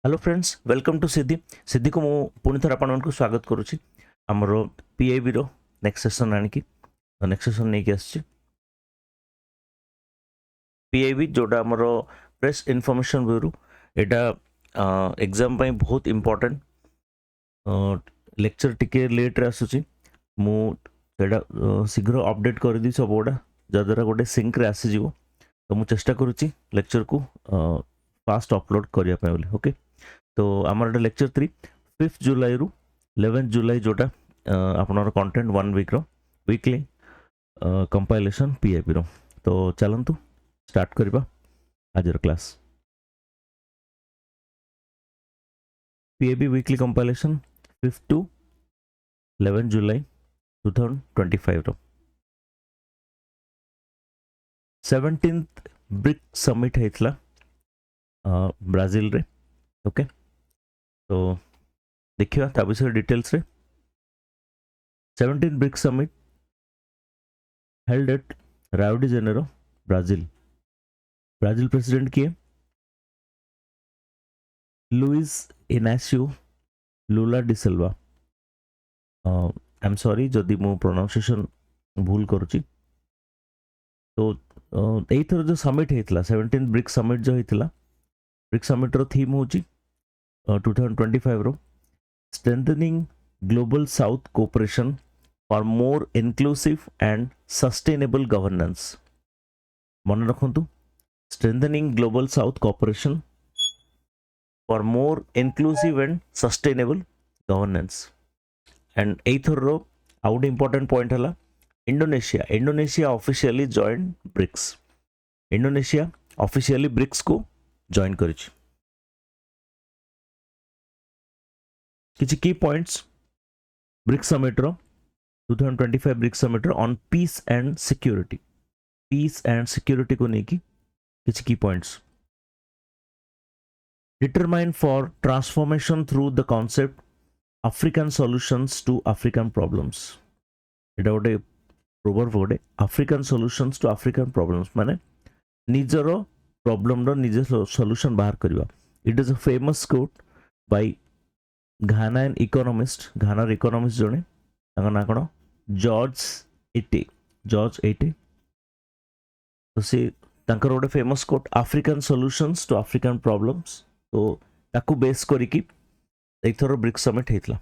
Hello friends welcome to सिद्धि सिद्धि को मु पुणी थर आपको स्वागत करुच्ची आमर पीआईबी रो नेक्स्ट सेशन आणिकी नेक्स्ट सेशन नहीं आसी पीआईबी जोटा आमर प्रेस इनफॉरमेशन ब्यूरो यहाँ एग्जाम पाई बहुत इम्पोर्टेंट लेक्चर टिके लेट रे आसुची मुझे शीघ्र अपडेट कर दी सब गुड़ा जद्वारा गोटे सिंक रे आसी जीवो तो मुझे चेष्टा करुच्ची लेक्चर को फास्ट अपलोड करने ओके तो आमर लेक्चर 3 5 जुलाई रु 11 जुलाई जोटा आपनर कंटेंट 1 वीक रो वीकली कंपाइलेशन पीआईबी रो तो चलंतु स्टार्ट करबा आजर class PIB weekly compilation 5 to 11 जुलाई 2025 रो 17th ब्रिक समिट हेतला ब्राजिल रे ओके तो देखिए ता विषय डिटेल्स रे 17 BRIC summit held at Rio de Janeiro Brazil Brazil president किए Luiz Inacio Lula da Silva I am sorry जदि मु प्रोनाउंसिएशन भूल करूची तो एई थर जो समिट हेतला 17 ब्रिक समिट जो हेतला ब्रिक समिट रो थीम होची 2025 रो strengthening global south cooperation for more inclusive and sustainable governance मन रखंतु strengthening global south cooperation for more inclusive and sustainable governance and eighth रो आउट important point हला Indonesia officially joined BRICS Indonesia officially BRICS को join करिछि किछि की points BRICS summit रो 2025 BRICS summit रो ऑन पीस एंड सिक्योरिटी को नेकी किछि की points determine for transformation through the concept African solutions to African problems एटा गोटे प्रोवर्ब गोटे African solutions to African problems माने निजरो प्रॉब्लम रो निज सॉल्यूशन बाहर करबा it is a famous quote bye घानान economist घानार economist जने तांका ना कोन जॉर्ज एटे तो से तांकर गोटे famous quote African solutions to African problems तो ताकू बेस करिकी एथरो ब्रिक्स समिट हेतला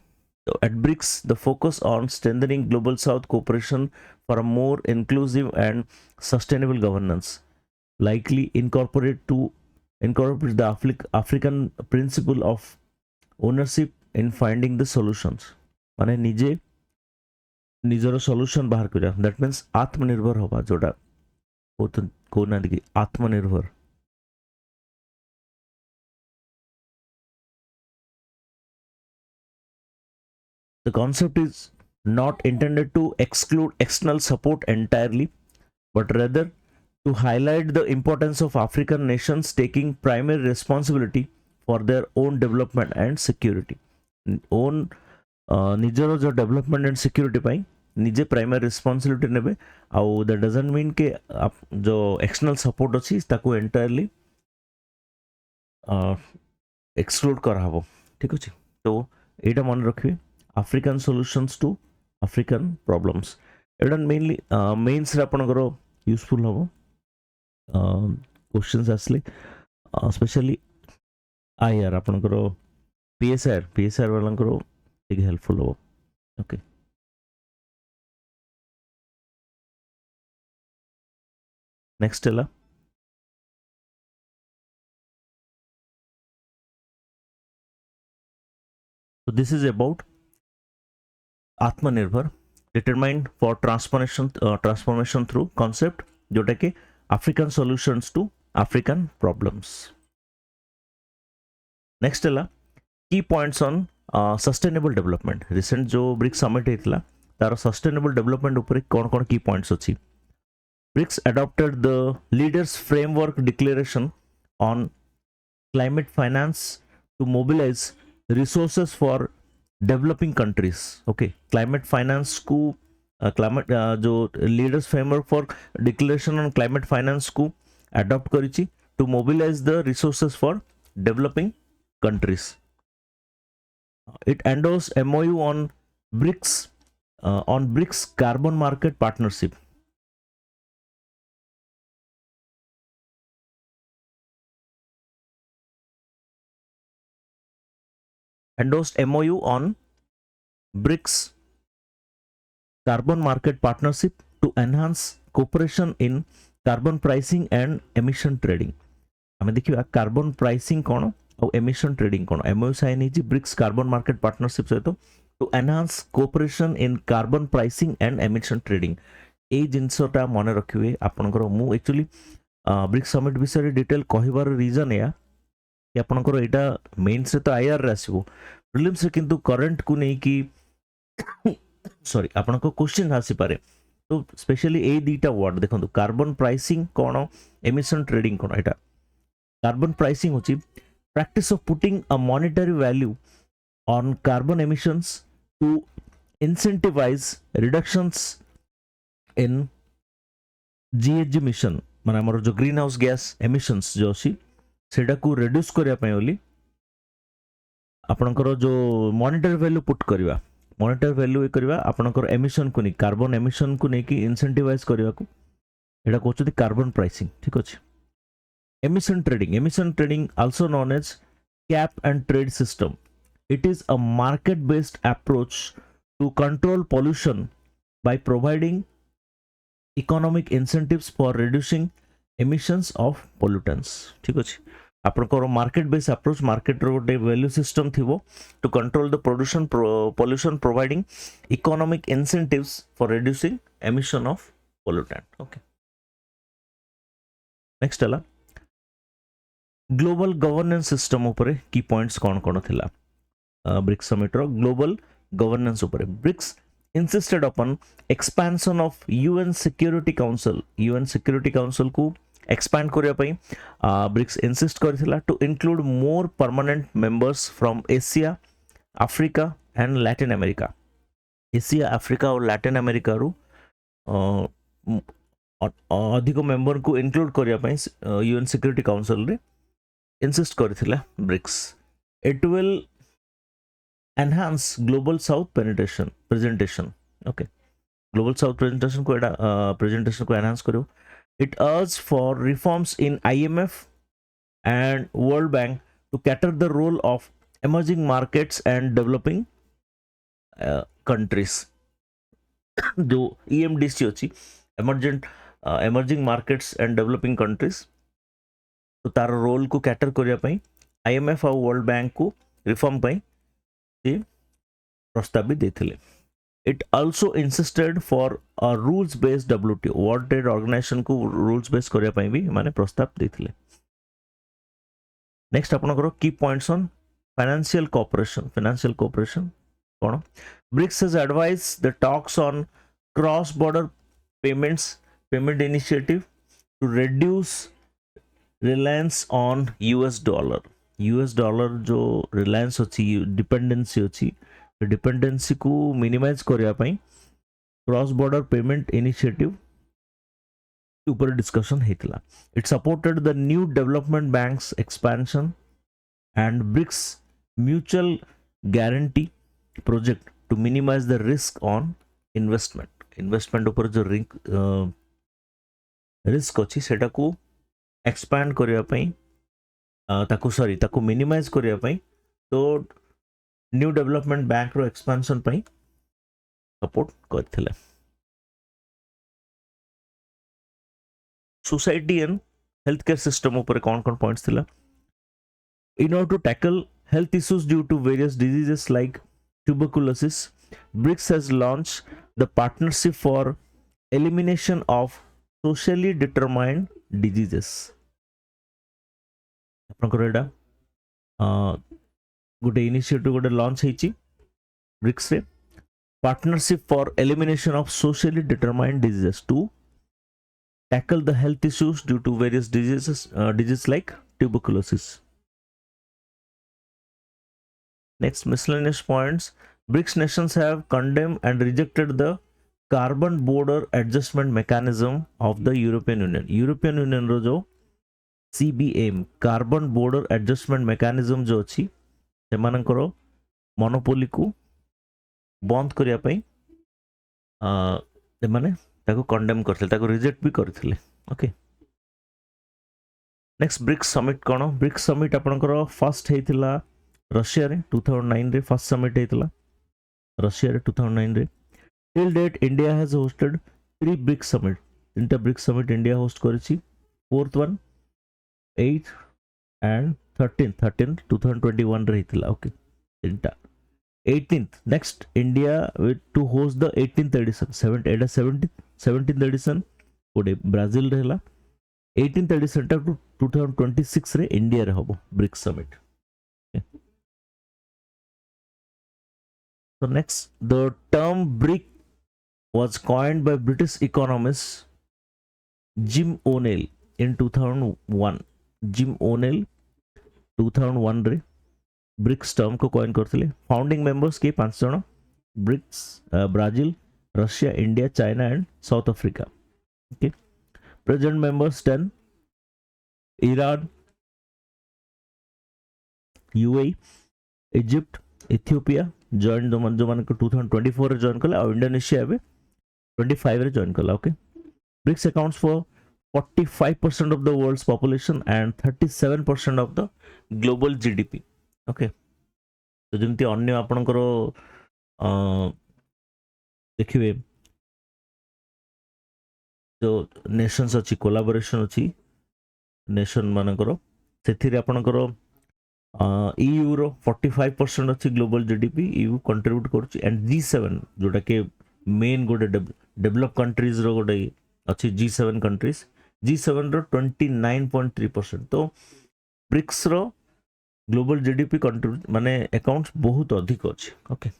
तो at BRICS the focus on strengthening global south cooperation for a more inclusive and sustainable governance likely incorporate the African principle of ownership in finding the solutions माने निजे निजर solution बाहर करिया that means आत्मनिर्भर होबा जोटा कोना दिकी आत्मनिर्भर the concept is not intended to exclude external support entirely but rather to highlight the importance of African nations taking primary responsibility for their own development and security. Own निजर जो development and security पाई निजे primary responsibility नेबे आउ that doesn't mean के जो external support अछि ताको entirely exclude करा हबो ठीक अछि तो एटा मन रखिबे african solutions to African problems एटा मेनली मेंस रे आपनकर यूजफुल हबो क्वेश्चंस आसले स्पेशली आईआर आपनकर पीएसआर वालांकर एक हेल्पफुल हो ओके नेक्स्ट है so this is about आत्मनिर्भर determined for transformation through concept जोटा के African solutions to African problems. Next है key points on sustainable development. Recent जो BRICS summit हेतला तार sustainable development ऊपर कौन कौन key points अछि. BRICS adopted the leaders framework declaration on climate finance to mobilize resources for developing countries. Okay, climate finance को climate जो leaders framework for declaration on climate finance को adopt करिछि to mobilise the resources for developing countries. It endorsed MOU on BRICS carbon market partnership. Endorsed MOU on BRICS carbon market partnership to enhance cooperation in carbon pricing and emission trading. आम देखिए carbon pricing कौन और emission trading कौन MOU sign होती BRICS carbon market partnership सहित to enhance cooperation in carbon pricing and emission trading ए जिनसटा मन रखिए आपनकर मु एक्चुअली ब्रिक्स समिट विषय डिटेल कहबार रीजन या कि आपनकर एटा मेंस रे तो आईआर रे आसीबो प्रीलिम्स रे किंतु करंट को नै कि सॉरी आपनको क्वेश्चन आसी पारे तो स्पेशली ए दीटा वर्ड देखंतु कार्बन प्राइसिंग कौन एमिशन ट्रेडिंग कौन एटा carbon pricing होची practice of putting a monetary value on carbon emissions to incentivize reductions in GHG emission माने हमर जो ग्रीन हाउस गैस एमिशंस जो अछि सेटा को रिड्यूस करिया पय ओली आपनकर जो मॉनिटरी वैल्यू पुट करबा मॉनिटरी वैल्यू ए करबा आपनकर एमिशन को नै कार्बन एमिशन को नै कि इंसेंटिवाइज करबा को एटा कहउछथि कार्बन प्राइसिंग ठीक अछि emission trading also known as cap and trade system. It is a market based approach to control pollution by providing economic incentives for reducing emissions of pollutants. ठीक अछि आपनकर market based approach market रो गोटे value system थिबो to control the pollution providing economic incentives for reducing emission of pollutant. Okay, next ala global governance system उपरे की points कौन कौन थिला ब्रिक्स समिट रो ग्लोबल गवर्नेंस उपरे ब्रिक्स इंसिस्टेड अपन expansion of UN security council को एक्सपैंड करिया पई ब्रिक्स इंसिस्ट करथिला to include more permanent members from Asia Africa and Latin America Asia Africa और लैटिन अमेरिका रो अधिक मेंबर को इंक्लूड करिया पई यूएन सिक्योरिटी काउंसिल रे insist करथिला BRICS it will enhance global south presentation okay global south presentation को enhance करो it urges for reforms in IMF and World Bank to cater the role of emerging markets and developing countries जो EMDC अछि emerging markets and developing countries तो तार role को cater करिया पई IMF और वर्ल्ड बैंक को रिफॉर्म पई प्रस्ताव भी देथिले it also insisted for a rules based WTO world trade organisation को रूल्स बेस्ड करिया पई भी माने प्रस्ताव देथिले नेक्स्ट आपन करो की पॉइंट्स ऑन फाइनेंशियल कोऑपरेशन कोन BRICS has advised the talks on cross border payment initiative to reduce reliance on US dollar जो रिलायंस अच्छी डिपेंडेंसी अच्छी डिपेंडेंसी को मिनिमाइज करिया पई क्रॉस बॉर्डर पेमेंट इनिशिएटिव ऊपर डिस्कशन हेतला it supported the new development bank's expansion and BRICS mutual guarantee project to minimise the risk on investment ऊपर जो रिस्क अच्छी सेटा को एक्सपैंड करिया पई ताकू मिनिमाइज करिया पई तो न्यू डेवलपमेंट बैंक रो एक्सपेंशन पई सपोर्ट करथिले society and health care system ऊपर कौन पॉइंट्स थिला in order to tackle health issues due to various diseases like tuberculosis BRICS has launched the partnership for elimination of socially determined diseases आपनकर एटा गोटे initiative गोटे launch हेची BRICS रे partnership for elimination of socially determined diseases to tackle the health issues due to various diseases like tuberculosis. Next, miscellaneous points. BRICS nations have condemned and rejected the carbon border adjustment mechanism of the European Union. European Union रो जो CBM carbon border adjustment mechanism जो अच्छी सेमानंकर monopoly को बंद करिया पई माने ताको condemn करथिले ताको रिजेक्ट भी करथिले ओके नेक्स्ट ब्रिक्स समिट कोन ब्रिक्स समिट आपनकर फर्स्ट हेतिला रशिया रे 2009 रे फर्स्ट समिट हेतिला रशिया रे 2009 रे till date India has hosted 3 BRICS summit तीनटा ब्रिक्स समिट इंडिया होस्ट करिछि फोर्थ वन 8 एंड 13 2021 रे हेतिला ओके तीनटा 18th next India with to host the 18th edition 17th edition कोडे Brazil रे हला 18th edition टा 2026 रे इंडिया रे हबो BRICS summit so next the term bric was coined by British economist Jim O'Neill in 2001 Jim O'Neill 2001 रे BRICS term को coin करथिले फाउंडिंग मेंबर्स के 5 जण BRICS Brazil Russia India China and South Africa okay present members 10 Iran UAE Egypt Ethiopia join जो मान को 2024 रे join कला और इंडोनेशिया बे 25 रे जॉइन कला okay BRICS accounts for 45% of the world's population and 37% of the global GDP okay तो जमती अन्य आपनकर देखिए जो नेशंस अच्छी कोलाबोरेशन अच्छी नेशन मानकर से आपनकर EU रो 45% अच्छी ग्लोबल जीडीपी EU कंट्रीब्यूट करछि एंड G7 जोटा के मेन गोटे डेवलप कंट्रीज रो गोटे अच्छी G7 कंट्रीज G7 रो 29.3% तो ब्रिक्स रो ग्लोबल जीडीपी कंट्रीब्यूट माने अकाउंट्स बहुत अधिक अछि ओके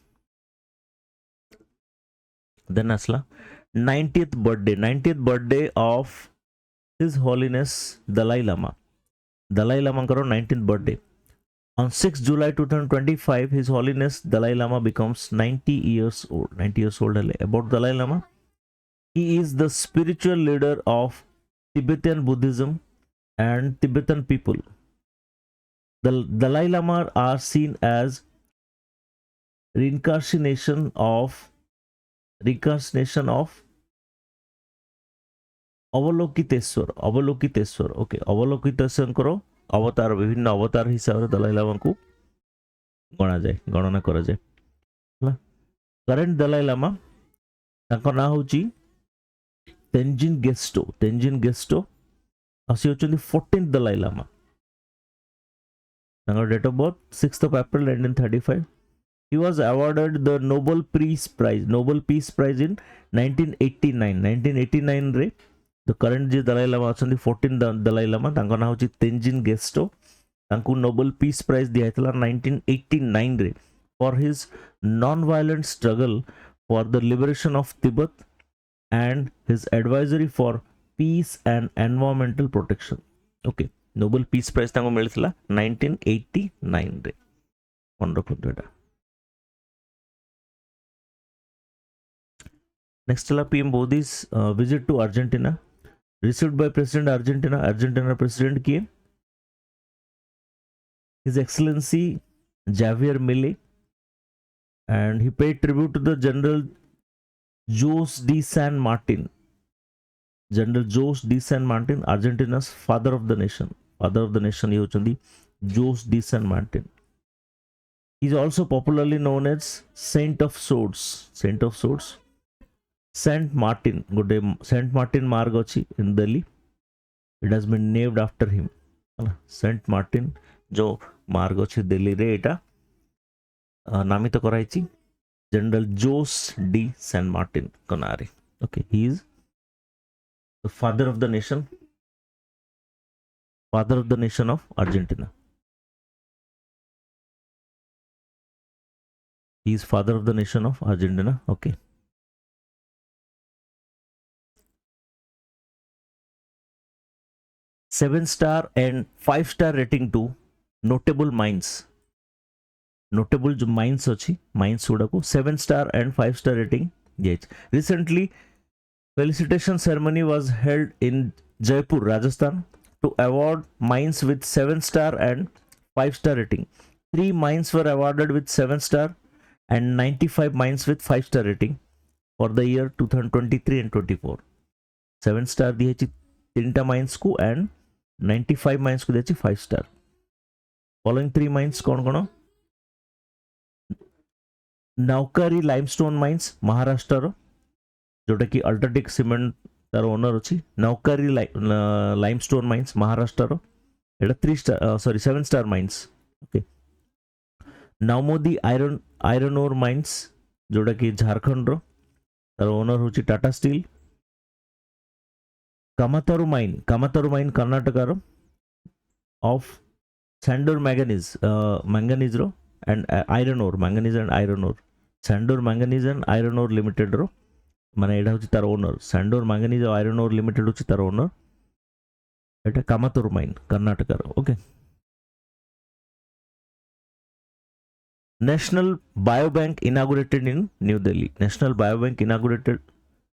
देन असला 90th birthday of his holiness Dalai Lama करो 19th birthday on 6 July 2025 his holiness Dalai Lama becomes 90 years old about Dalai Lama he is the spiritual leader of Tibetan Buddhism and Tibetan people. The Dalai Lama are seen as reincarnation of Avalokiteshvara okay Avalokiteshvara करो अवतार विभिन्न अवतार हिसाब से दलाई लामा को गणना करा जाए करेंट दलाई लामा ताको ना होची तेंजिन गेस्टो असी होचंदी 14th Dalai Lama date of birth 6th of April 1935 he was awarded the Nobel Peace Prize in 1989 रे the current J Dalai Lama अछंदी 14th Dalai Lama तांको ना होची तेंजिन गेस्टो तांको Nobel Peace Prize दिया हैतला 1989 रे for his non-violent struggle for the liberation of Tibet and his advisory for peace and environmental protection okay Nobel Peace Prize तांको मिलथिला 1989 रे मन रखो एटा next la PM Modi's visit to Argentina received by President Argentina president kiye His Excellency Javier Milei and he paid tribute to the General Jose de San Martin Argentina's father of the nation ye hochandi Jose de San Martin he is also popularly known as Saint of Swords Saint Martin मार्ग अच्छी in Delhi it has been named after him Saint Martin जो मार्ग अच्छी दिल्ली रे एटा नामित कराइछि general Jose de San Martin कनारे okay he is the father of the nation of Argentina he is father of the nation of Argentina okay 7-star and 5-star rating to notable mines जो mines अच्छी mines गुड़ा को 7-star and 5-star rating yes recently felicitation ceremony was held in Jaipur Rajasthan to award mines with 7-star and 5-star rating. 3 mines were awarded with 7-star and 95 mines with 5-star rating for the year 2023 and 24. 7-star दिए 3 mines को and 95 mines को दिए 5-star. Following 3 mines कौन कौन? नौकरी limestone mines Maharashtra जोटा कि UltraTech cement तार ओनर अच्छी नौकरी लाइमस्टोन माइंस महाराष्ट्र एटा 7-star mines. Okay. Noamundi iron ore mines जोटा कि झारखंड तार ओनर होची टाटा स्टील. कामातारू mine Karnataka of Sandur manganese रो and iron ore manganese and iron ore Sandur manganese and iron ore limited रो माने एटा होची तार ओनर. सैंडोर मैंगनीज और आयरन ओर लिमिटेड होची तार ओनर. एटा कामातोर माइन कर्नाटक रो. Okay. National biobank inaugurated in new Delhi. National biobank inaugurated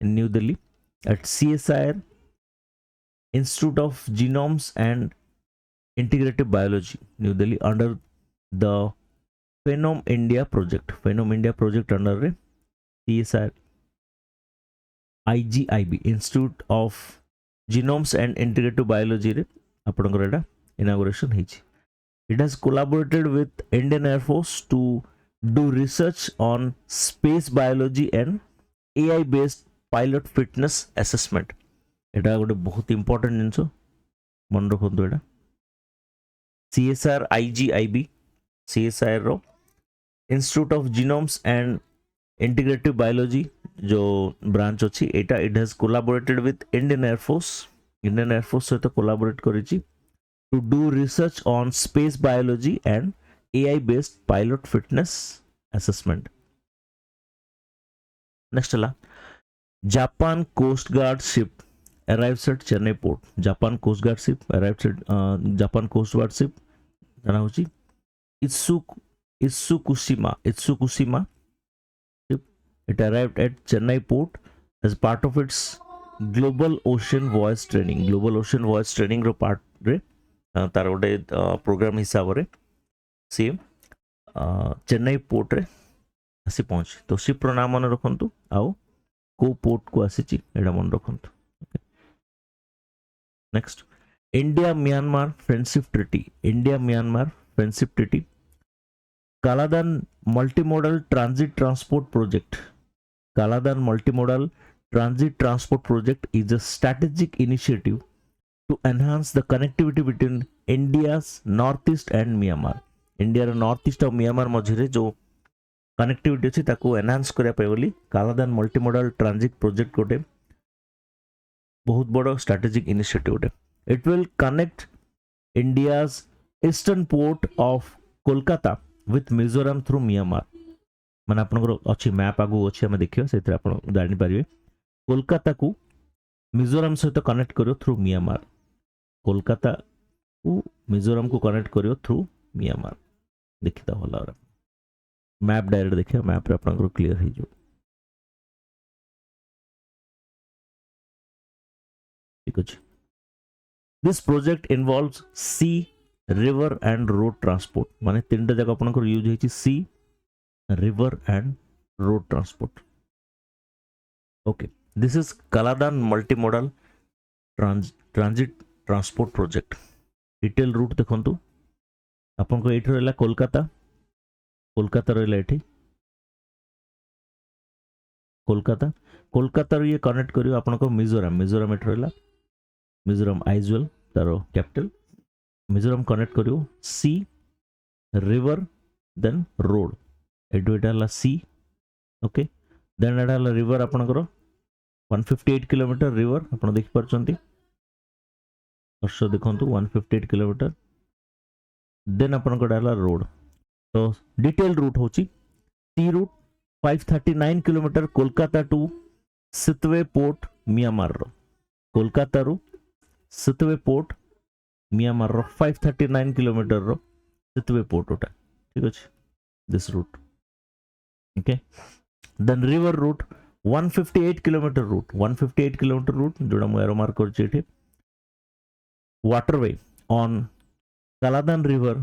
in new Delhi at CSIR Institute of Genomes and Integrative Biology, New Delhi, under the Phenome India project. Phenome India project under CSIR IGIB Institute of Genomes and Integrative Biology रे आपनकर एटा inauguration ହେଇଛି. It has collaborated with Indian Air Force to do research on space biology and AI based pilot fitness assessment. एटा गोटे बहुत important जिनस मन रखु. एटा CSIR IGIB CSIR रो institute of genomes and integrative biology जो branch अच्छी एटा it has collaborated with Indian air force सहित collaborate करिछि to do research on space biology and AI based pilot fitness assessment. Next ला Japan coast guard ship arrives at Chennai port. Japan Coast Guard ship arrives at Japan Coast Guard ship जाना होची Itsukushima ship. It arrived at Chennai port as part of its global ocean voyage training. Global ocean voyage training row part रे तार गोटे programme हिसाब रे से Chennai port रे आसी पहुंची. तो शिप रो नाम मन रखंतु आउ को पोर्ट को आसीची एडा मन रखंतु. Next, India-Myanmar Friendship Treaty. India-Myanmar Friendship Treaty. Kaladan Multimodal Transit Transport Project. Kaladan Multimodal Transit Transport Project is a strategic initiative to enhance the connectivity between India's northeast and Myanmar. India northeast और Myanmar मझिरे जो connectivity अछि ताको enhance करिया पय बोली Kaladan multimodal transit project गोटे बहुत बड़ा strategic initiative. It will connect India's eastern port of Kolkata with Mizoram through Myanmar. माने आपनकर अछि मैप आगु अछि हम देखियो सेतिर आपन जानि परिबे कोलकाता को मिजोरम सहित कनेक्ट करियो थ्रू म्यांमार. कोलकाता को मिजोरम को कनेक्ट करियो थ्रू म्यांमार. देखिता होला मैप डायरेक्ट देखियो मैप रे आपनकर क्लियर हे जो. This project involves sea, river and road transport. माने तीनटा जगह आपनकर use हेछि sea, river and road transport. Okay, this is Kaladan multimodal transit transport project. Detail route देखंतु आपनको एठी रहला कोलकाता रहला एठी कोलकाता रो ये कनेक्ट करियो आपनको मिजोरम एठी रहला मिजोरम आइजवेल तारो कैपिटल. मिजोरम कनेक्ट करियो सी रिवर देन रोड एडा सी. ओके. देन एडा रिवर आपनकर 158 किलोमीटर रिवर आपन देख परचंती वर्ष देखंतु 158 किलोमीटर. देन आपनकर डाला रोड. तो डिटेल रूट होची sea route 539 kilometre Kolkata to Sittwe port Myanmar रो. कोलकाता रो सितवे पोर्ट म्यांमार रो 539 किलोमीटर रो सितवे पोर्ट ओटा. ठीक अछि this route. Okay. Then river route 158 kilometre route जोडा मु एरो मार्क करछि एठी waterway on Kaladan river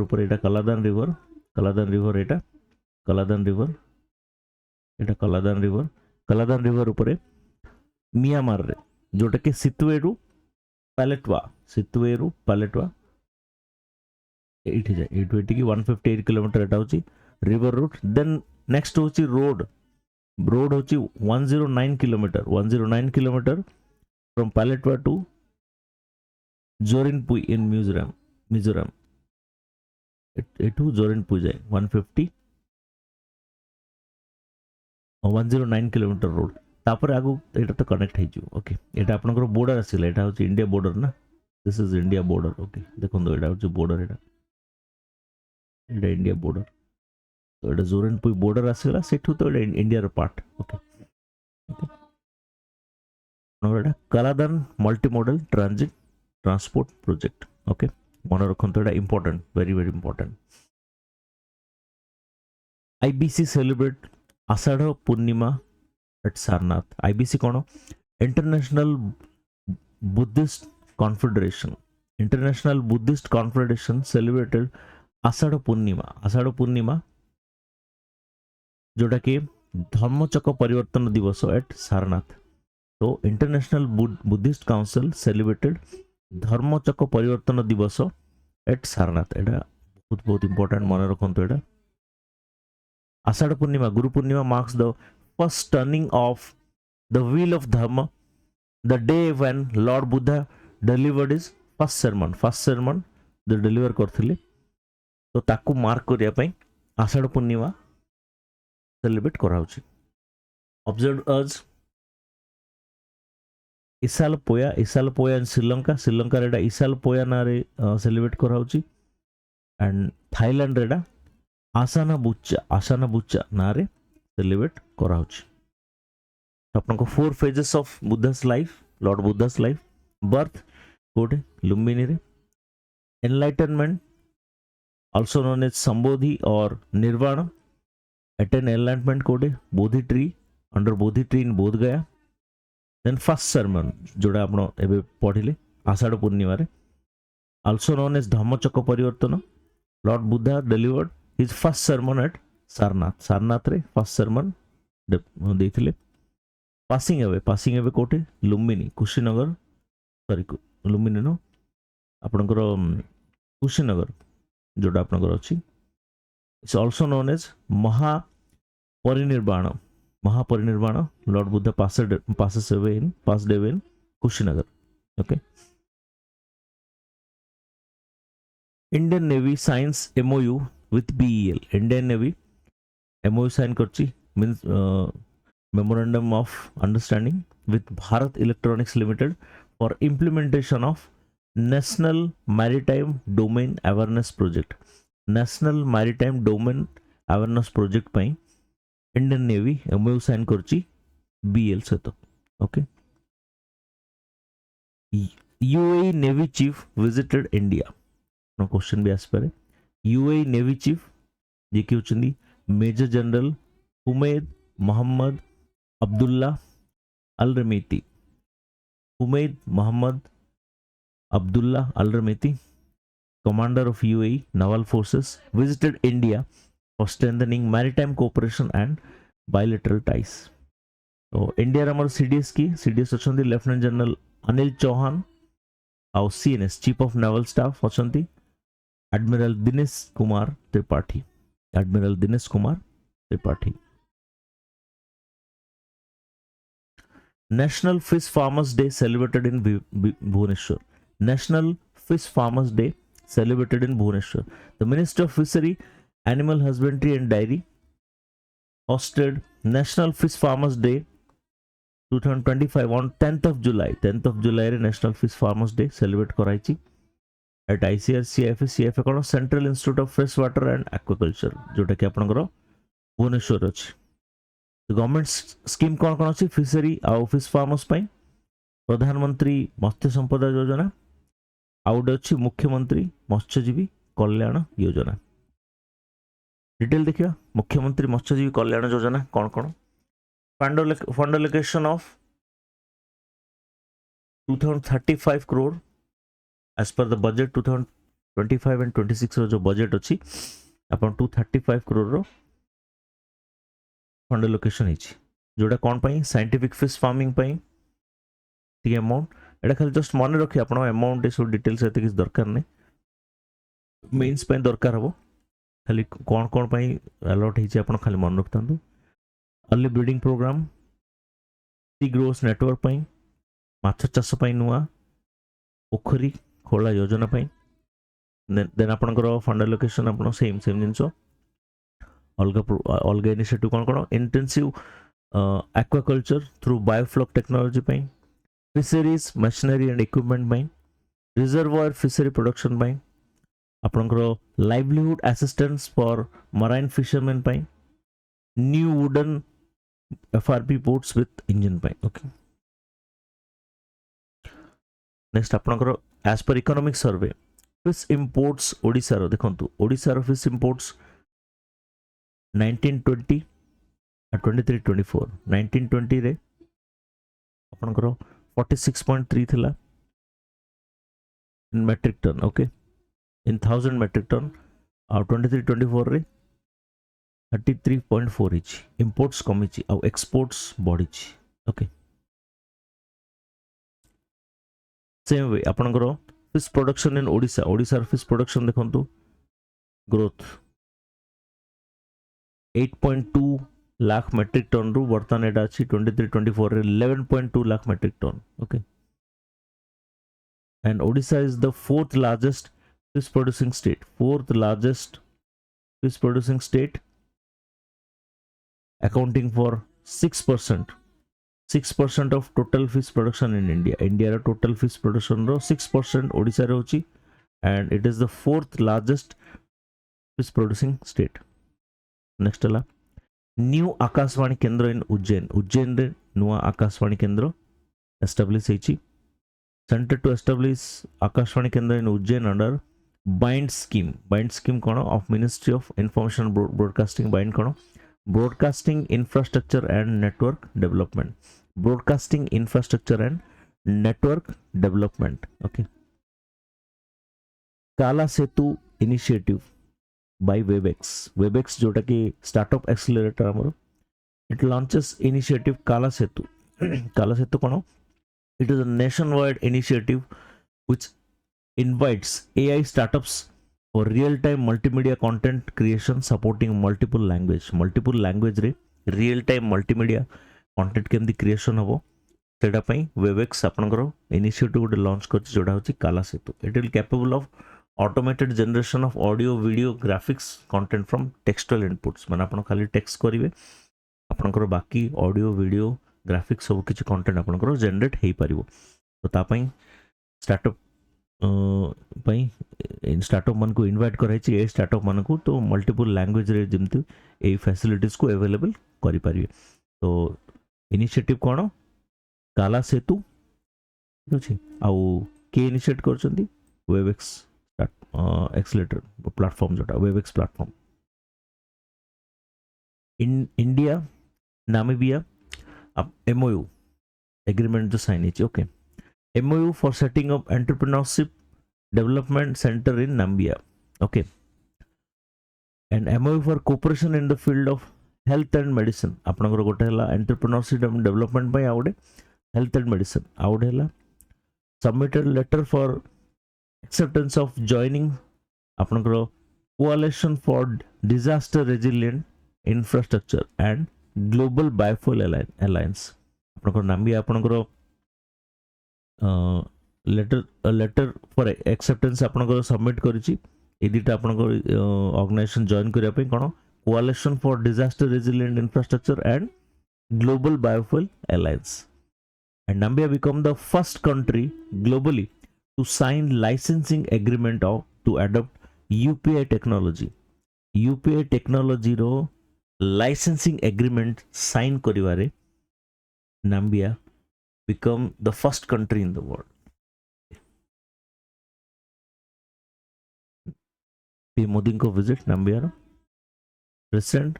উপরে এটা Kaladan river এটা Kaladan river উপরে মিয়ানমার রে जोटाके सितुएरु पालेटवा एठी जाए एठी की 158 किलोमीटर एटा होची रिवर रूट देन नेक्स्ट होची रोड होची 109 किलोमीटर फ्रॉम पालेटवा टू जोरिनपुई इन मिजोरम एटू जोरिनपुई जाए 109 किलोमीटर रोड तापर आगु एटा तो कनेक्ट है जो ओके एटा आपनकर बॉर्डर आसिला एटा होची इंडिया बॉर्डर ना this is India border okay देखो एटा होची बॉर्डर एटा इंडिया बॉर्डर तो एटा जोरेनपुई बॉर्डर आसिला सेठू तो एटा इंडिया रो पार्ट ओके एटा Kaladan multi modal transit transport project okay मन रखन तो एटा important very very important IBC celebrate Ashadh Purnima at Sarnath. IBC कौन international Buddhist confederation celebrated आषाढ़ पूर्णिमा जोटा कि धर्मचक्र परिवर्तन दिवस एट सारनाथ तो इंटरनेशनल बुद्धिस्ट काउंसिल सेलिब्रेटेड धर्मचक्र परिवर्तन दिवस एट सारनाथ एटा बहुत बहुत इंपोर्टेंट मन रखन तो एटा Ashadha Purnima Guru Purnima marks the first turning of the wheel of dharma, the day when Lord Buddha delivered his first sermon the deliver करथिले तो ताकू मार्क करिया पई आषाढ़ पूर्णिमा सेलिब्रेट कराउची ऑब्जर्व अज इसाल पोया इन श्रीलंका रेडा इसाल पोया ना रे सेलिब्रेट कराउची एंड थाईलैंड रेडा आसाना बुच्चा ना रे celebrate कराउची आपनको 4 phases of Buddha's life Lord Buddha's life birth कोडे लुम्बिनी रे enlightenment also known as Sambodhi or Nirvana attain enlightenment कोडे Bodhi tree under Bodhi tree in Bodh Gaya then first sermon जोड़ा आपनो एबे पढ़िले आषाढ़ पूर्णिमा रे also known as Dhammachakra परिवर्तन Lord Buddha delivered his first sermon at Sarnath रे first sermon देथिले passing away कोटे Lumbini Kushinagar sorry Lumbini no आपनकर कुशीनगर जोटा आपनकर अछि it's also known as Mahaparinirvana lord Buddha passes away in Kushinagar okay Indian navy signs MOU with BEL Indian navy MOU sign करची means memorandum of understanding with Bharat Electronics Limited for implementation of National Maritime Domain Awareness Project ପାଇଁ Indian navy MOU sign करची BL सहित okay UAE navy chief visited India question भी आसपारे UAE navy chief जे कि होचंदी major general Humaid Mohammed Abdullah Al Rumaithi commander of UAE naval forces visited India for strengthening maritime cooperation and bilateral ties तो India रे हमर CDS अछंती lieutenant general Anil Chauhan और CNS chief of naval staff अछंती admiral Dinesh Kumar Tripathi National Fish Farmers Day celebrated in Bhubaneswar. The Minister of Fishery, Animal Husbandry and Dairy hosted National Fish Farmers Day 2025 on 10th of July रे National Fish Farmers Day celebrate कराइची at ICAR कौन Central Institute of Freshwater and Aquaculture जोटा कि आपनकर भुवनेश्वर अछि government scheme कौन कौन अच्छी fishery आउ फिश फार्मर्स पाई प्रधानमंत्री मत्स्य संपदा योजना आउट अच्छी मुख्यमंत्री मत्स्यजीवी कल्याण योजना डिटेल देखिए मुख्यमंत्री मत्स्यजीवी कल्याण योजना कौन कौन fund allocation of 2035 crore as per the budget 2025 and 26 रो जो budget अछि अपन 235 crore रो फंड लोकेशन हिची जोटा कोन पई साइंटिफिक फिश फार्मिंग पई ठीक अमाउंट एटा खाली जस्ट मन रखि अपन अमाउंट ए सब डिटेल्स एते किस दरकार नै मेंस पई दरकार हबो खाली कोन कोन पई अलॉट हिची अपन खाली मन रखतांदु अर्ली ब्रीडिंग प्रोग्राम सी ग्रोथ नेटवर्क पई माछ चाष पई नुआ पोखरी खोला योजना पई देन आपनकर फंड लोकेशन आपन सेम जिंसो अलग इनिशिएटिव कोन कोन intensive aquaculture through biofloc technology पई फिशरीज मशीनरी एंड इक्विपमेंट पई रिजर्वायर फिशरी प्रोडक्शन पई आपनकर livelihood assistance for marine fisherman पई new wooden FRP boats with engine पई ओके नेक्स्ट आपनकर as per economic survey fish imports Odisha रो देखंतु ओडिसा रो fish imports 1920 23-24 1920 रे आपनकर 46.3 थिला in metric tonne okay in 1000 metric tonne और 23-24 रे 33.4 इच इंपोर्ट्स कमिची और एक्सपोर्ट्स बढ़िची ओके सेम वे आपनकर fish production in Odisha Odisha fish production देखंतु ग्रोथ 8.2 लाख मेट्रिक टन रु वर्तमान एटा अछि 23-24 रे 11.2 lakh metric tonne okay and Odisha is the fourth largest fish producing state fourth largest fish producing state accounting for 6% of total fish production in India रा total fish production रो 6% ओडिसा रे होची and it is the fourth largest fish producing state next La new Akashvani Kendra in Ujjain रे नुआ आकाशवाणी केंद्र establish हेची centre to establish Akashvani Kendra in Ujjain under BIND scheme कोन of ministry of information broadcasting BIND कोन broadcasting infrastructure and network development broadcasting infrastructure and network development okay Kala Setu initiative by WaveX जोटा कि startup accelerator हमरो it launches initiative Kala Setu cone it is a nationwide initiative which invites AI startups for real-time multimedia content creation supporting multiple language रे real-time multimedia content केमदी creation हबो सेटा पई Webex आपनकर initiative good launch करछि जोडा होछि Kala Setu it will capable of automated generation of audio video graphics content from textual inputs माने आपन खाली टेक्स्ट करिवे आपनकर बाकी ऑडियो वीडियो ग्राफिक्स सब किसी कंटेंट आपनकर जनरेट हेई परिबो तो ता पई स्टार्टअप स्टार्टअप मन को इनवाइट कराई छि ए स्टार्टअप मन को तो मल्टीपल लैंग्वेज रे जेमति ए फैसिलिटीज को अवेलेबल करि परिबे तो इनिशिएटिव कोन काला सेतु अछि आ के इनिशिएट करछंती वेबएक्स एक्सेलरेटर प्लेटफॉर्म जोटा Webex platform in India Namibia MOU agreement जो साइन है okay MOU for setting up entrepreneurship development center in Namibia okay and MOU for cooperation in the field of health and medicine आपनकर गोटे हला entrepreneurship development by आउडे health and medicine आउडे हला submitted letter for acceptance of joining आपनकर coalition for disaster resilient infrastructure and global biofuel alliance आपनकर Namibia आपनकर letter for acceptance आपनकर submit करिछि ए दिटा आपनकर ऑर्गेनाइजेशन जॉइन करिया पे कोन coalition for disaster resilient infrastructure and global biofuel alliance and Namibia become the first country globally to sign licensing agreement of to adopt UPI technology रो licensing agreement sign kariware Namibia become the first country in the world P Modi ko visit Namibia President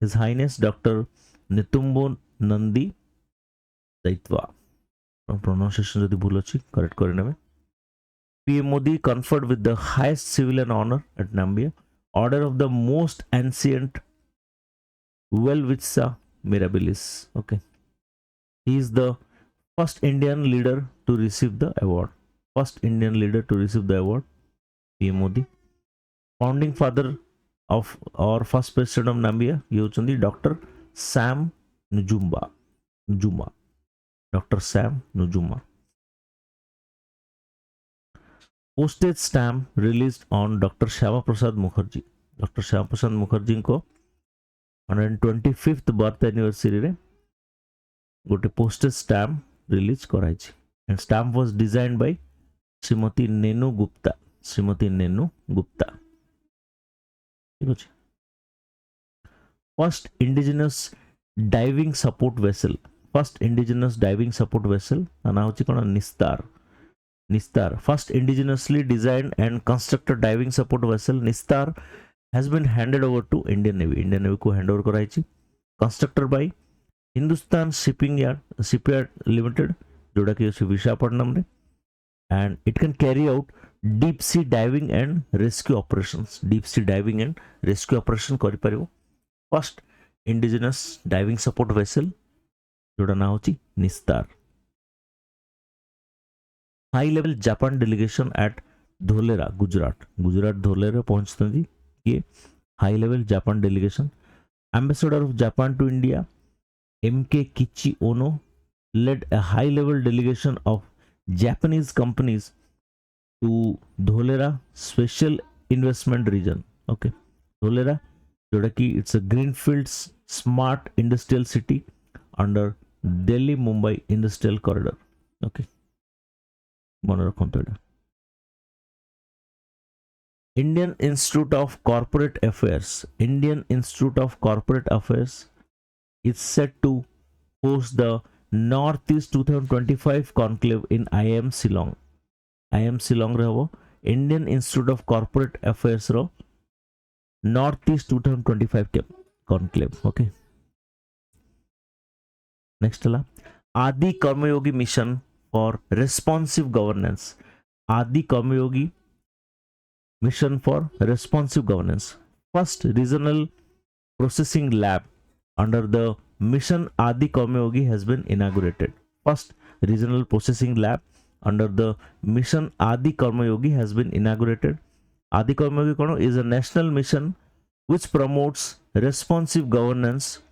His Highness Dr. Netumbo Nandi Daitwa pronunciation jodi bhul achi correct kari nebe PM Modi conferred with the highest civilian honor at Namibia, Order of the Most Ancient Welwitsa Mirabilis. Okay, he is the first Indian leader to receive the award. First Indian leader to receive the award, PM Modi. Founding father of our first president of Namibia, he was Dr. Sam Nujumba. Dr. Sam Nujuma. Postage stamp released on Dr. Shyama Prasad Mukherjee. Dr. Shyama Prasad Mukherjee को 125th birth anniversary रे गोटे postage stamp release कराइछि. And stamp was designed by Srimati Nenu Gupta. Srimati Nenu Gupta. ठीक अछि. First indigenous diving support vessel. First indigenous diving support vessel ना होछि कोन निस्तार. Nistar, first indigenously designed and constructed diving support vessel Nistar has been handed over to Indian Navy. Indian Navy को hand over कराइछि. Constructed by Hindustan Shipyard Limited, जोड़ा कि अछि विशाखापट्टनम रे, and it can carry out deep sea diving and rescue operations. Deep sea diving and rescue operation करि परिबो. First indigenous diving support vessel जोड़ा ना होछि Nistar. High level Japan delegation at Dholera, Gujarat. Gujarat Dholera पहुंचते ये high level Japan delegation. Ambassador of Japan to India, M.K. Kichi Ono, led a high level delegation of Japanese companies to Dholera Special Investment Region. Okay, Dholera, जोड़ा कि it's a greenfields smart industrial city under Delhi Mumbai Industrial Corridor. Okay. Indian Institute of Corporate Affairs. Indian Institute of Corporate Affairs is set to host the Northeast 2025 conclave in IIM Shillong. IIM Shillong रे हबो Indian Institute of Corporate Affairs row Northeast 2025 के conclave. Okay. Next ला आदि कर्मयोगी mission for responsive governance. Adi Karmayogi mission for responsive governance. First regional processing lab under the mission Adi Karmayogi has been inaugurated. First regional processing lab under the mission Adi Karmayogi has been inaugurated. Adi Karmayogi kono is a national mission which promotes responsive governance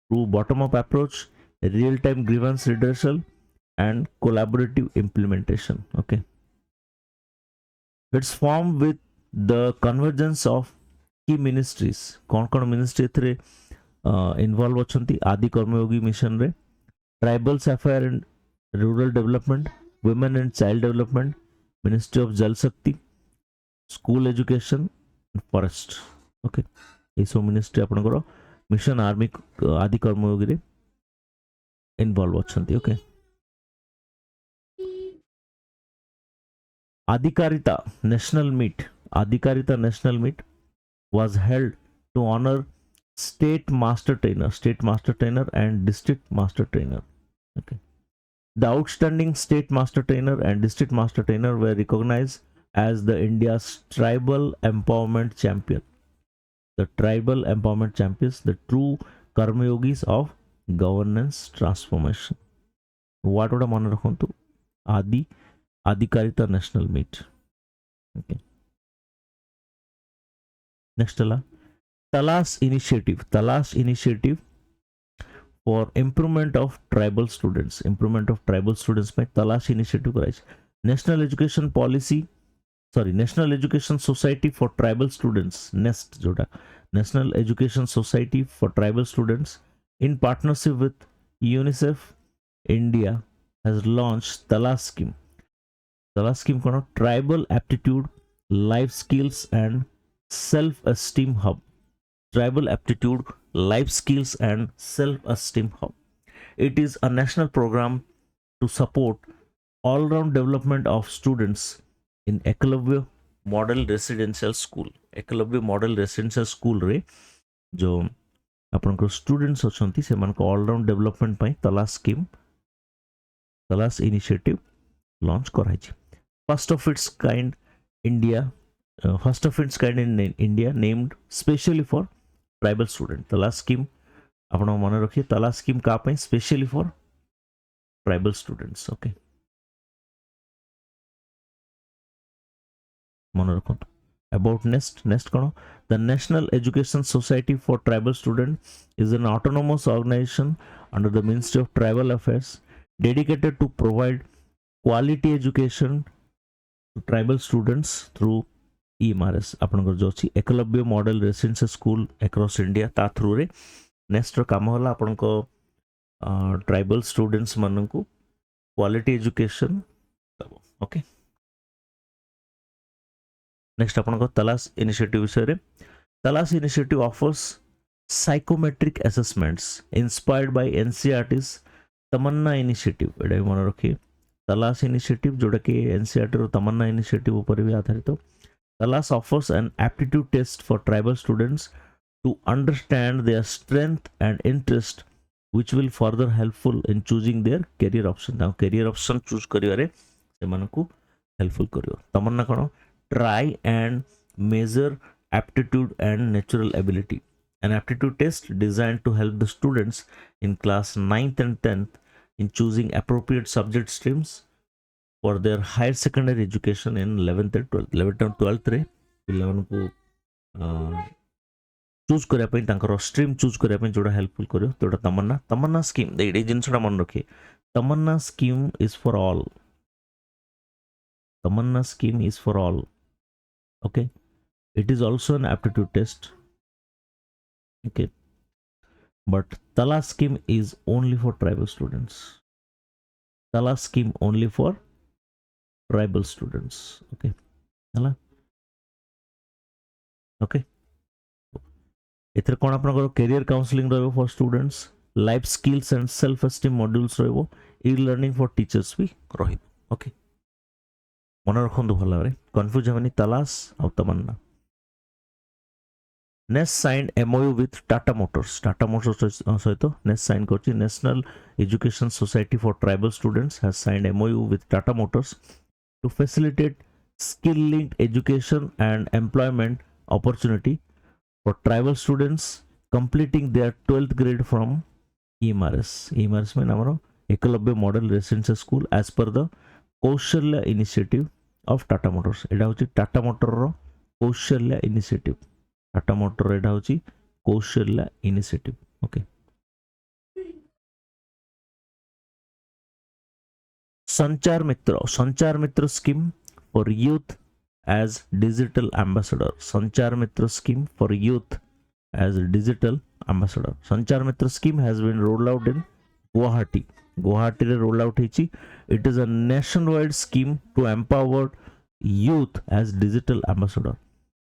through bottom-up approach, real-time grievance redressal, and collaborative implementation. Okay, it's formed with the convergence of key ministries. कौन ministry थे involve अछंती आदि कर्मयोगी mission रे? Tribals Affairs and Rural Development, Women and Child Development, Ministry of Jal Shakti, School Education, and Forest. Okay, ये सब ministry आपनकर mission army आदि कर्मयोगी रे involve अछंती. Okay. Adhikarita National Meet was held to honor State Master Trainer and District Master Trainer. Okay. The outstanding State Master Trainer and District Master Trainer were recognized as the India's Tribal Empowerment Champion. The Tribal Empowerment Champions, the true Karmayogis of governance transformation. What would a man rakhantu? Adhikarita National Meet. Okay. Next Talash initiative for improvement of tribal students. Improvement of tribal students by Talash initiative कराइछ. National Education Society for Tribal Students, NEST जोड़ा, National Education Society for Tribal Students in partnership with UNICEF India has launched Talash scheme. Talash scheme kono Tribal Aptitude, Life Skills and Self-Esteem Hub. Tribal Aptitude, Life Skills and Self-Esteem Hub. It is a national program to support all-round development of students in Eklavya Model Residential School. Eklavya Model Residential School रे जो आपनको students अछंती से मन को all-round development पई Talash scheme, Talash initiative launch कराइछि. first of its kind India, first of its kind in India, named specially for tribal student. तला scheme आपण मन रखिए, तला scheme का पे specially for tribal students. Okay, मन रखो. About next कौन? The National Education Society for Tribal Students is an autonomous organization under the Ministry of Tribal Affairs dedicated to provide quality education to tribal students through EMRS. आपनकर जो अछि Eklavya model residential school across India ता through रे next काम होला आपनको tribal students माननकु quality education. Okay, next आपनको तलाश इनिशिएटिव विषय. Talash initiative offers psychometric assessments inspired by NCERT's Tamanna initiative. एडा मन रखिए, तलाश इनिशिएटिव जोड़ा कि एनसीईआरटी रो तमन्ना इनिशिएटिव ऊपर भी आधारित. Talash offers an aptitude test for tribal students to understand their strength and interest which will further helpful in choosing their career option. now career option choose करिवारे से मानकु हेल्पफुल करियो. तमन्ना कोन? try and measure aptitude and natural ability, an aptitude test designed to help the students in class 9th and 10th in choosing appropriate subject streams for their higher secondary education in 11th and 12th. 11th and 12th रे पिलाମାନଙ୍କୁ choose करने stream choose करने जोड़ा helpful करो. तो तमन्ना scheme ये जिनसा मन रखिए. Tamanna scheme is for all. Tamanna scheme is for all. Okay, it is also an aptitude test. Okay, but Talash scheme is only for tribal students. Talash scheme only for tribal students. Okay, हला okay. एथर कोन आपनकर career counselling रहबो for students, life skills and self esteem modules रहबो, e learning for teachers भी रहिबो. Okay, मन रखंदु भला रे, कंफ्यूज हबनी. तलाश और Tamanna. Next signed MOU with Tata motors. Tata motors सहित नेक्स्ट साइन करछि. National education society for tribal students has signed MOU with Tata motors to facilitate skill linked education and employment opportunity for tribal students completing their 12th grade from EMRS. EMRS में नामरो Eklavya model residential school as per the Kaushalya initiative of Tata motors. एटा होची Tata motor रो कौशल्य initiative. Tata motor एटा होची कौशल्य initiative. Okay, Sanchar Mitra scheme for youth as digital ambassador. Sanchar Mitra scheme for youth as digital ambassador. Sanchar Mitra scheme has been rolled out in Guwahati. Guwahati re roll out hichi. It is a nationwide scheme to empower youth as digital ambassador.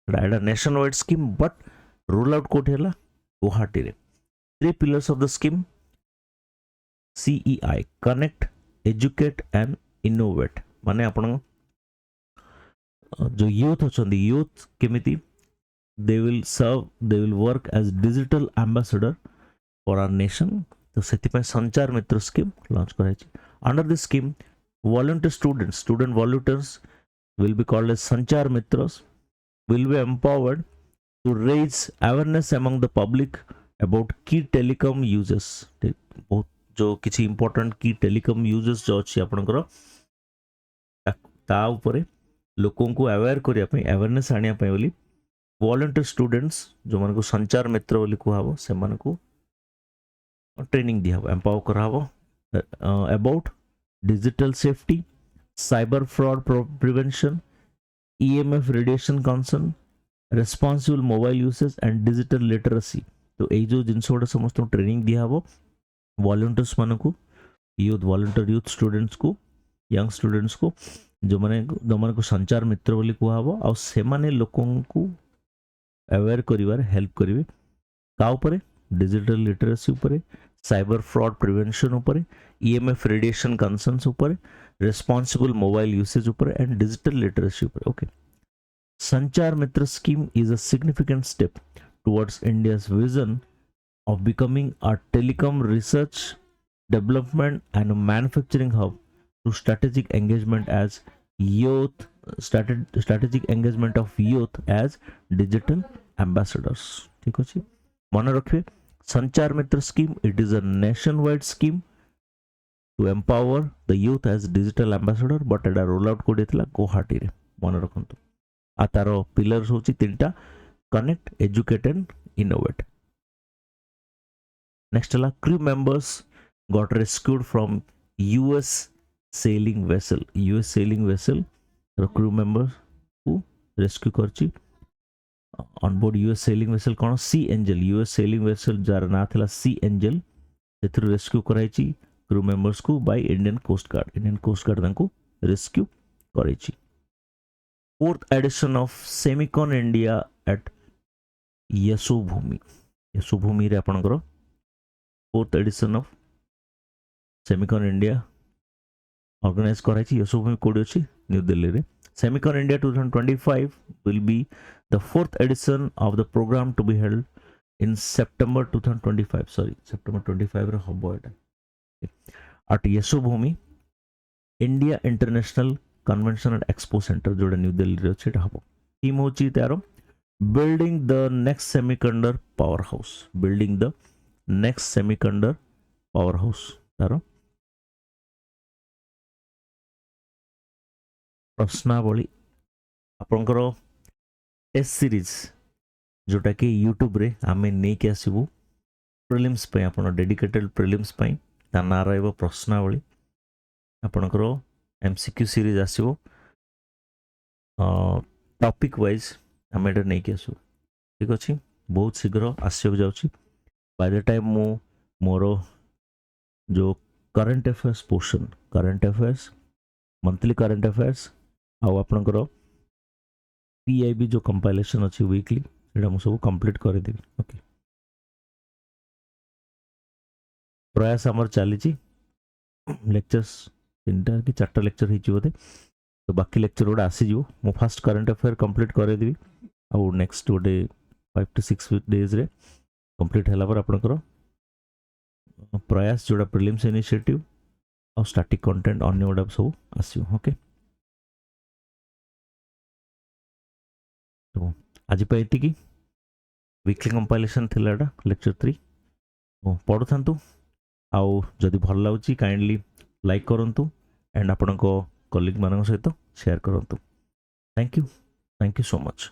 Right, a nationwide scheme but roll out कोट हैला Guwahati रे. 3 pillars of the scheme: CEI, connect, educate and innovate. माने आपण जो youth अच्छा youth केमिति they will work as digital ambassador for our nation. तो से संचार मित्र स्कीम लॉन्च कराई. Under this scheme volunteer student volunteers will be called as Sanchar Mitras, will be empowered to raise awareness among the public about key telecom usages. बहुत जो किसी important की telecom uses जो अच्छी आपनकर ता ऊपर लोकों को अवेयर करिया पई अवेयरनेस आनिया पई बोली वॉलंटियर स्टूडेंट्स जो मन को संचार मित्र बोली कुहाबो से मन को ट्रेनिंग दिया हो, एम्पावर कराबो about digital safety, cyber fraud prevention, EMF radiation concern, responsible mobile usage and digital literacy. तो ए जो जिनस गोटे समस्त ट्रेनिंग दिया हो वॉलंटियर्स मान को, वॉलंटियर यूथ स्टूडेंट्स को, यंग स्टूडेंट्स को जो माने को संचार मित्र बोली कुहाबो आ से माने लोकों को अवेयर करिवार हेल्प करिवे. का ऊपर? डिजिटल लिटरेसी ऊपर, साइबर फ्रॉड प्रिवेंशन ऊपर, ईएमएफ रेडिएशन कंसर्न्स ऊपर, रेस्पॉन्सिबल मोबाइल यूसेज ऊपर एंड डिजिटल लिटरेसी ऊपर. Okay, Sanchar Mitra scheme is a significant step towards India's vision of becoming a telecom research, development and manufacturing hub through strategic engagement as youth strategic engagement of youth as digital ambassadors. ठीक अछि मन रखिए Sanchar Mitra scheme it is a nation wide scheme to empower the youth as digital ambassador but एटा roll out कोड हेतला गुवाहाटी रे मन रखंतु आ तारो पिलर्स होची तीनटा connect educate and innovate next हला crew members got rescued from US sailing vessel रो क्रू मेंबर्स को रेस्क्यू करची on board US sailing vessel कोन sea angel US sailing vessel जार ना थला सी एंजल सेथु रेस्क्यू कराइची क्रू मेंबर्स को बाय इंडियन कोस्ट गार्ड तांको रेस्क्यू कराइची fourth edition of Semicon India at Yashobhoomi रे आपनकर fourth edition of Semicon India organise कराइची यशोभूमि कोड अछि न्यू दिल्ली रे Semicon India 2025 will be the fourth edition of the program to be held in September 2025 September 25 रे हबो एटा at Yashobhoomi India international convention and expo centre जोड़ा न्यू दिल्ली रे अछि एटा हबो थीम होची तारो building the next semiconductor powerhouse तारो प्रश्नावली आपनकर टेस्ट सीरीज जोटा कि यूट्यूब रे आमे नै के आसीबू प्रीलिम्स पे आपन डेडिकेटेड प्रीलिम्स पे ता ना रहबो प्रश्नावली आपनकर एमसीक्यू सीरीज आसीबो टॉपिक वाइज आमे एटा नै के आसु ठीक अछि बहुत शीघ्र आसीब जाउची बाय द टाइम मो मोरो जो current affairs portion current affairs monthly current affairs आ आपनकर PIB जो कंपाइलेशन अच्छी वीकली एटा मु सब कंप्लीट कर देबी ओके प्रयास हमर चलीची लेक्चर्स तीनटा कि चारटा लेक्चर हिची बोते तो बाकी लेक्चर ओडा आसी जिवो मु फर्स्ट करंट अफेयर कंप्लीट कर देबी आ नेक्स्ट ओडे 5 to 6 डेज रे कंप्लीट हला पर आपनकर प्रयास जोड़ा प्रीलिम्स इनिशिएटिव और स्टैटिक कंटेंट अन्य ओडा सब आसीबो ओके तो आज पाइती की वीकली कंपाइलेशन थिलाडा लेक्चर 3 पढ़ु थांतु आउ जदि भल लाउची काइंडली लाइक करंतु एंड आपनको कलीग मानक सहित शेयर करंतु थैंक यू सो मच।